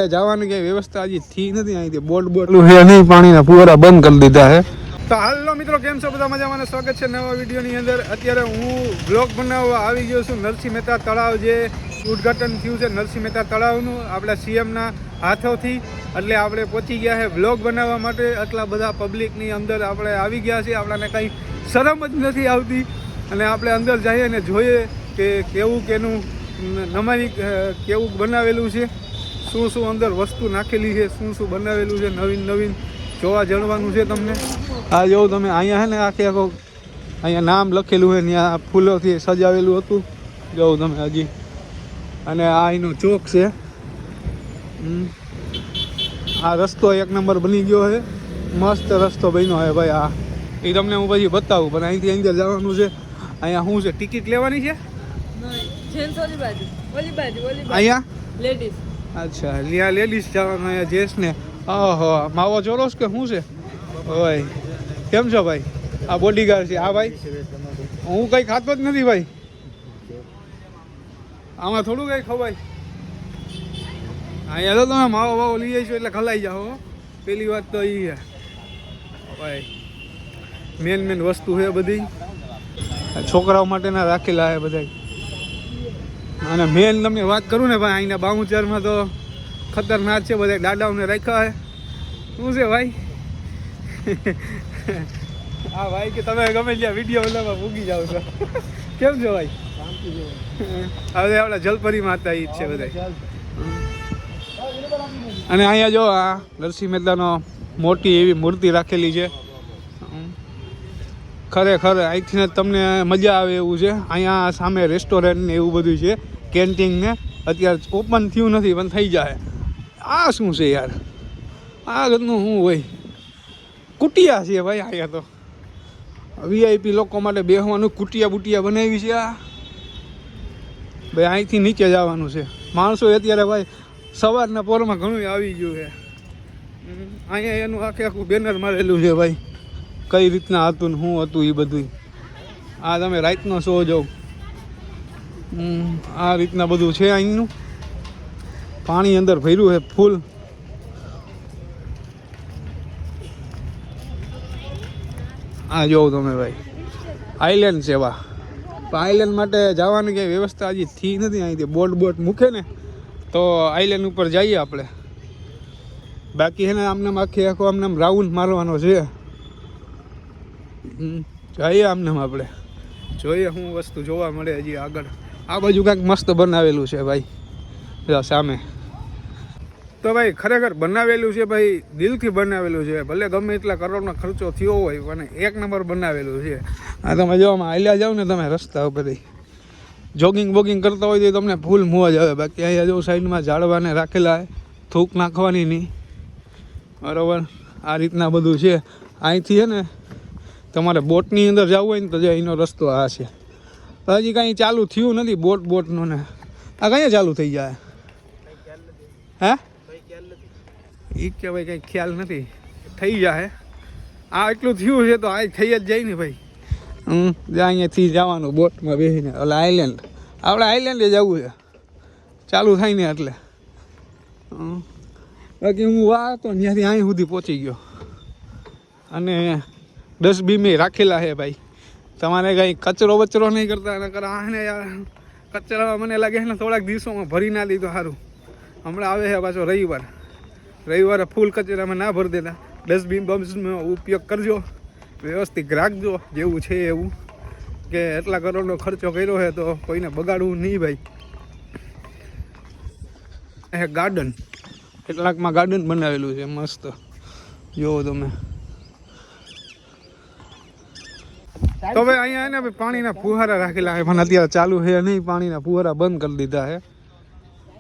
જવાની કઈ વ્યવસ્થા હજી થી નથી, અહીંથી બોટ હે નહીં, પાણીના ફુવારા બંધ કરી દીધા હે. તો હાલો મિત્રો, કેમ છો બધા? મજામાં. સ્વાગત છે નવા વિડીયોની અંદર. અત્યારે હું બ્લોગ બનાવવા આવી ગયો છું નરસિંહ મહેતા તળાવ, જે ઉદ્ઘાટન થયું છે નરસિંહ મહેતા તળાવનું આપણા સીએમના હાથોથી. એટલે આપણે પહોંચી ગયા છે બ્લોગ બનાવવા માટે. આટલા બધા પબ્લિકની અંદર આપણે આવી ગયા છીએ, આપણને કંઈ શરમ જ નથી આવતી. અને આપણે અંદર જઈએ અને જોઈએ કે કેવું કેનું નમાની કેવું બનાવેલું છે, શું શું અંદર વસ્તુ નાખેલી છે, શું શું બનાવેલું છે, નવીન નવીન જોવા જણવાનું છે તમને. આ જોવું તમે, અહીંયા છે ને આખો અહીંયા નામ લખેલું છે, ત્યાં ફૂલોથી સજાવેલું હતું, જોવું તમે હજી. અને આ એનો ચોક છે. આ રસ્તો એક નંબર બની ગયો છે, મસ્ત રસ્તો બન્યો છે ભાઈ. આ એ તમને હું પછી બતાવું, પણ અહીંથી અંદર જવાનું છે. અહીંયા શું છે, ટિકિટ લેવાની છે અહીંયા? અચ્છા, ત્યાં લેડીઝ જવાનું, અહીંયા જેન્ટ્સ ને. ઓહો, માવો ચોરોસ કે શું છે? ભાઈ કેમ છો ભાઈ? આ બોડીગાર્ડ છે. આ ભાઈ હું કંઈ ખાતો જ નથી ભાઈ, આમાં થોડું કંઈ ખવાય. અહીંયા તો તમે માવો વાવો લઈ આવીશું એટલે ખલાઈ જાઓ. પેલી વાત તો એ છે ભાઈ, મેન વસ્તુ છે બધી છોકરાઓ માટેના રાખેલા છે બધા. અને મેન તમને વાત કરું ને ભાઈ, અહીંના બાઉચરમાં તો ખતરનાક છે બધા, દાદાઓને રાખ્યા છે. શું છે ભાઈ? હા ભાઈ, કે તમે ગમે ત્યાં વિડીયો બનાવવા ભૂગી જાઓ છો. કેમ છો ભાઈ? હવે આપણા જલપરી માતા ઈ જ છે બધા. અને અહીંયા જો આ નરસિંહ મહેતાનો મોટી એવી મૂર્તિ રાખેલી છે. ખરેખર અહીંથી તમને મજા આવે એવું છે. અહીંયા સામે રેસ્ટોરન્ટ ને એવું બધું છે, કેન્ટીન ને. અત્યારે ઓપન થયું નથી પણ થઈ જાય. આ શું છે યાર? આ ઘરનું શું હોય? કુટિયા છે ભાઈ. અહીંયા તો વીઆઈપી લોકો માટે બેસવાનું કુટિયા બુટિયા બનાવી છે. આ ભાઈ અહીંથી નીચે જવાનું છે. માણસો અત્યારે ભાઈ સવારના પોરમાં ઘણું આવી ગયું છે. અહીંયા એનું આખું બેનર મારેલું છે ભાઈ, કઈ રીતના હતું ને શું હતું એ બધું. આ તમે રાતનો શો જો, આ રીતના બધું છે અહીંનું. પાણી અંદર ભર્યું છે ફૂલ. આ જોવો તમે ભાઈ, આઈલેન્ડ છે વા. આઈલેન્ડ માટે જવાની કંઈ વ્યવસ્થા હજી થી નથી. અહીંથી બોટ મૂકે ને તો આઈલેન્ડ ઉપર જઈએ આપણે. બાકી છે ને આમને આખો આમને રાઉન્ડ મારવાનો છે. જઈએ આમને આપણે, જોઈએ શું વસ્તુ જોવા મળે હજી આગળ. આ બાજુ કાંઈક મસ્ત બનાવેલું છે ભાઈ સામે. તો ભાઈ ખરેખર બનાવેલું છે ભાઈ, દિલથી બનાવેલું છે. ભલે ગમે એટલા કરોડનો ખર્ચો થયો હોય પણ એક નંબર બનાવેલું છે. આ તમે જોવામાં હાલ્યા જાઓ ને તમે રસ્તા ઉપર, જોગિંગ બોગિંગ કરતા હોય તો તમને ફૂલ મોજ આવે. બાકી અહીંયા જો સાઈડમાં ઝાડવાને રાખેલા થૂક નાખવાની નહીં, બરાબર. આ રીતના બધું છે. અહીંથી છે ને તમારે બોટની અંદર જવું હોય ને તો એનો રસ્તો આ છે. હજી કાંઈ ચાલુ થયું નથી બોટનું ને. આ કયા ચાલુ થઈ જાય? હે એ કે ભાઈ કંઈ ખ્યાલ નથી, થઈ જાય. આ એટલું થયું છે તો આ થઈ જ જાય ને ભાઈ. અહીંયાથી જવાનું બોટમાં બેસીને એટલે આઈલેન્ડ, આપણે આઈલેન્ડે જવું છે ચાલુ થાય ને એટલે. બાકી હું વા તો ત્યાંથી અહીં સુધી પહોંચી ગયો. અને ડસ્ટબિન રાખેલા છે ભાઈ, તમારે કંઈ કચરો બચરો નહીં કરતા. આને યાર કચરામાં મને લાગે છે ને થોડાક દિવસોમાં ભરી ના દીધો સારું. હમણાં આવે છે પાછો રવિવારે ફૂલ કચરામાં ના ભરી દેતા. ડસ્ટબિન ઉપયોગ કરજો, વ્યવસ્થિત રાખજો જેવું છે એવું. કે એટલા કરોડનો ખર્ચો કર્યો છે તો કોઈને બગાડવું નહીં ભાઈ. એ ગાર્ડન, કેટલાકમાં ગાર્ડન બનાવેલું છે મસ્ત, જોવો તમે. તો ભાઈ અહીંયા ને પાણીના ફુવારા રાખેલા છે પણ અત્યારે ચાલુ છે નહીં. પાણીના ફુવારા બંધ કરી દીધા છે.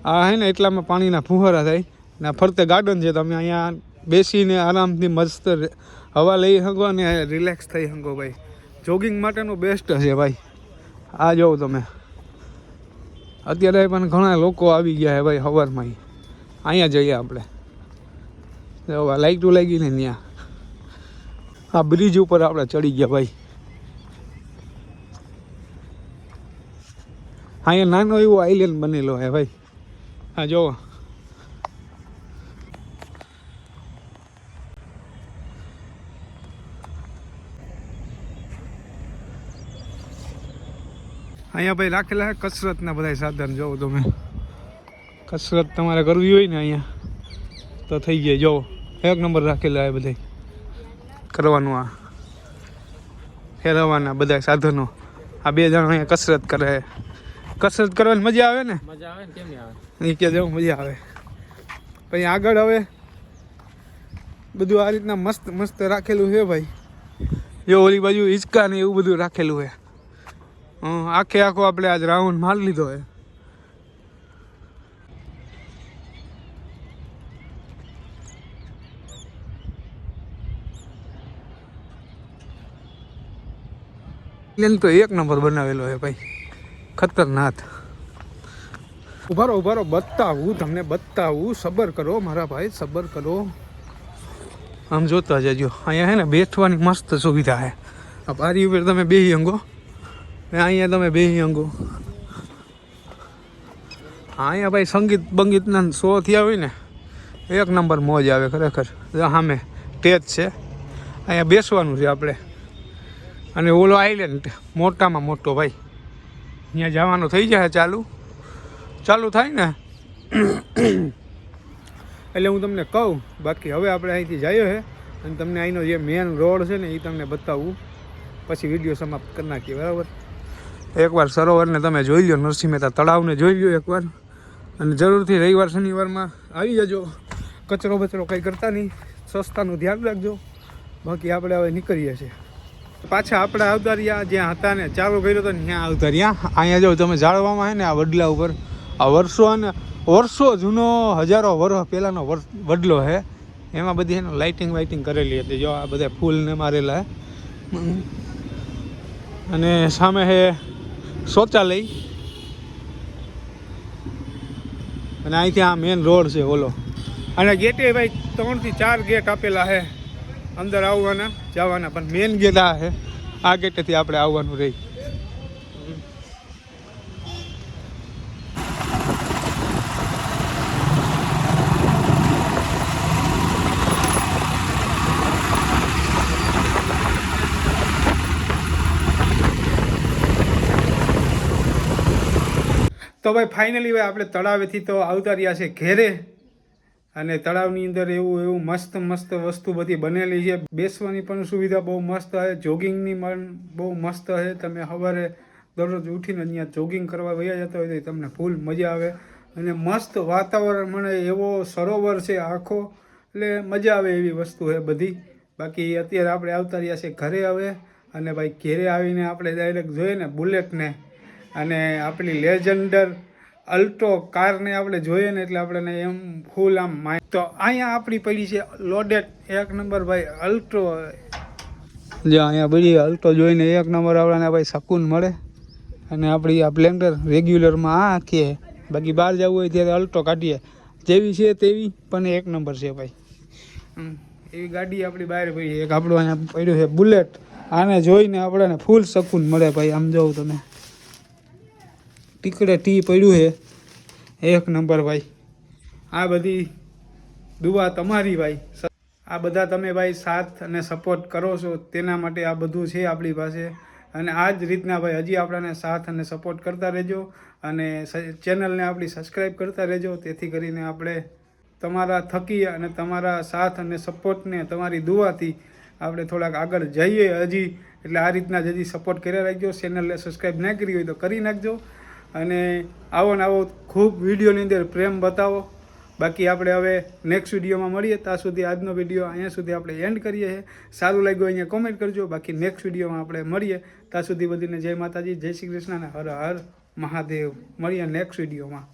આ છે ને એટલામાં પાણીના ફુવારા થાય ને. ફરતે ગાર્ડન છે, તમે અહીંયા બેસીને આરામથી મસ્ત હવા લઈ શકો અને રિલેક્સ થઈ શકો ભાઈ. જોગિંગ માટેનું બેસ્ટ છે ભાઈ. આ જોવો તમે, અત્યારે પણ ઘણા લોકો આવી ગયા છે ભાઈ સવારમાં. અહીંયા જઈએ આપણે, લાઈટું લાગી ને ત્યાં. આ બ્રિજ ઉપર આપણે ચડી ગયા ભાઈ. અહીંયા નાનો એવો આઈલેન્ડ બનેલો હે ભાઈ. હા જો અહીંયા ભાઈ રાખેલા છે કસરતના બધા સાધન. જોવો તમે, કસરત તમારે કરવી હોય ને અહીંયા તો થઈ જાય. જોવો એક નંબર રાખેલા છે બધા કરવાનું. આ ફેરવવાના બધા સાધનો. આ 2 જણા અહીંયા કસરત કરે. કસરત કરવાની મજા આવે ને? મજા આવે ને, કેમ નહીં આવે? એ કે જવું મજા આવે. પછી આગળ હવે બધું આ રીતના મસ્ત મસ્ત રાખેલું છે ભાઈ. જો ઓલી બાજુ હિંચકા ને એવું બધું રાખેલું છે. આખે આખો આપણે આજ રાઉન્ડ મારી લીધો છે. તો એક નંબર બનાવેલો છે ભાઈ, ખતરનાક. ઉભારો બતાવું તમને, બતાવું. સબર કરો મારા ભાઈ, સબર કરો. આમ જોતા જજો. અહીંયા હે ને બેઠવાની મસ્ત સુવિધા છે. આ બારી ઉપર તમે બેહી અંગો, અહીંયા તમે બેહી અંગો. અહીંયા ભાઈ સંગીત બંગીતના શો થયા હોય ને, એક નંબર મોજ આવે ખરેખર. સામે સ્ટેજ છે, અહીંયા બેસવાનું છે આપણે. અને ઓલો આઈલેન્ડ મોટામાં મોટો ભાઈ, અહીંયા જવાનું થઈ જાય ચાલુ થાય ને એટલે હું તમને કહું. બાકી હવે આપણે અહીંથી જઈએ છે અને તમને અહીંનો જે મેન રોડ છે ને એ તમને બતાવું, પછી વિડીયો સમાપ્ત કરી નાખીએ. બરાબર? એકવાર સરોવરને તમે જોઈ લો, નરસિંહ મહેતા તળાવને જોઈ લો એકવાર. અને જરૂરથી રવિવાર શનિવારમાં આવી જજો. કચરો બચરો કંઈ કરતા નહીં, સ્વચ્છતાનું ધ્યાન રાખજો. બાકી આપણે હવે નીકળીએ છીએ પાછા. આપણે આવતા રહ્યા જ્યાં હતા ને ચાલુ કર્યો હતો ને ત્યાં આવતા રહ્યા. અહીંયા જો તમે જાળવામાં છે ને આ વડલા ઉપર, આ વર્ષો જૂનો, હજારો વર્ષ પહેલાંનો વડલો છે. એમાં બધી એનો લાઇટિંગ કરેલી હતી. જો આ બધા ફૂલને મારેલા છે. અને સામે છે શૌચાલય. અને અહીંથી આ મેન રોડ છે ઓલો. અને ગેટે ભાઈ 3 થી 4 ગેટ આપેલા છે અંદર આવવાના જવાના. પણ મેન ગેટ આ છે, આ ગેટેથી આપણે આવવાનું રહી. તો ભાઈ ફાઇનલી ભાઈ આપણે તળાવેથી તો આવતા રહ્યા છે ઘેરે. અને તળાવની અંદર એવું મસ્ત વસ્તુ બધી બનેલી છે. બેસવાની પણ સુવિધા બહુ મસ્ત છે. જોગિંગની પણ બહુ મસ્ત છે. તમે સવારે દરરોજ ઉઠીને અહીંયા જોગિંગ કરવા વયા જતા હોય તો તમને ફૂલ મજા આવે. અને મસ્ત વાતાવરણ મળે એવો સરોવર છે આખો, એટલે મજા આવે એવી વસ્તુ છે બધી. બાકી અત્યારે આપણે આવતા રહ્યા છે ઘરે હવે. અને ભાઈ ઘેરે આવીને આપણે ડાયરેક્ટ જોઈએ ને બુલેટને અને આપણી લેજન્ડર અલ્ટો કારને આપણે જોઈએ ને એટલે આપણે એમ ફૂલ આમ માઇન્ડ. તો અહીંયા આપણી પડી છે લોડેડ એક નંબર ભાઈ અલ્ટો. જો અહીંયા બધી અલ્ટો જોઈને એક નંબર આપણાને ભાઈ શકૂન મળે. અને આપણી આ સ્પ્લેન્ડર રેગ્યુલરમાં આ આખીએ. બાકી બહાર જવું હોય ત્યારે અલ્ટો કાઢીએ. જેવી છે તેવી પણ એક નંબર છે ભાઈ. એવી ગાડી આપણી બહાર પડી. એક આપણું અહીંયા પડ્યું છે બુલેટ. આને જોઈને આપણને ફૂલ શકૂન મળે ભાઈ. આમ જોઉં તમે ટીકડે ટી પડ્યું છે એક નંબર ભાઈ. આ બધી દુઆ તમારી ભાઈ. આ બધા તમે ભાઈ સાથ અને સપોર્ટ કરો છો તેના માટે આ બધું છે આપણી પાસે. અને આ જ રીતના ભાઈ હજી આપણને સાથ અને સપોર્ટ કરતા રહેજો. અને ચેનલને આપણી સબસ્ક્રાઈબ કરતા રહેજો. તેથી કરીને આપણે તમારા થકી અને તમારા સાથ અને સપોર્ટને તમારી દુઆથી આપણે થોડાક આગળ જઈએ હજી. એટલે આ રીતના જ હજી સપોર્ટ કર્યા રાખજો. ચેનલને સબસ્ક્રાઈબ ના કરી હોય તો કરી નાખજો. અને આવો ને આવો ખૂબ વિડીયોની અંદર પ્રેમ બતાવો. બાકી આપણે હવે નેક્સ્ટ વિડીયોમાં મળીએ. ત્યાં સુધી આજનો વિડીયો અહીંયા સુધી આપણે એન્ડ કરીએ છીએ. સારું લાગ્યું અહીંયા કોમેન્ટ કરજો. બાકી નેક્સ્ટ વિડીયોમાં આપણે મળીએ. ત્યાં સુધી બધીને જય માતાજી, જય શ્રી કૃષ્ણ અને હર હર મહાદેવ. મળીએ નેક્સ્ટ વિડીયોમાં.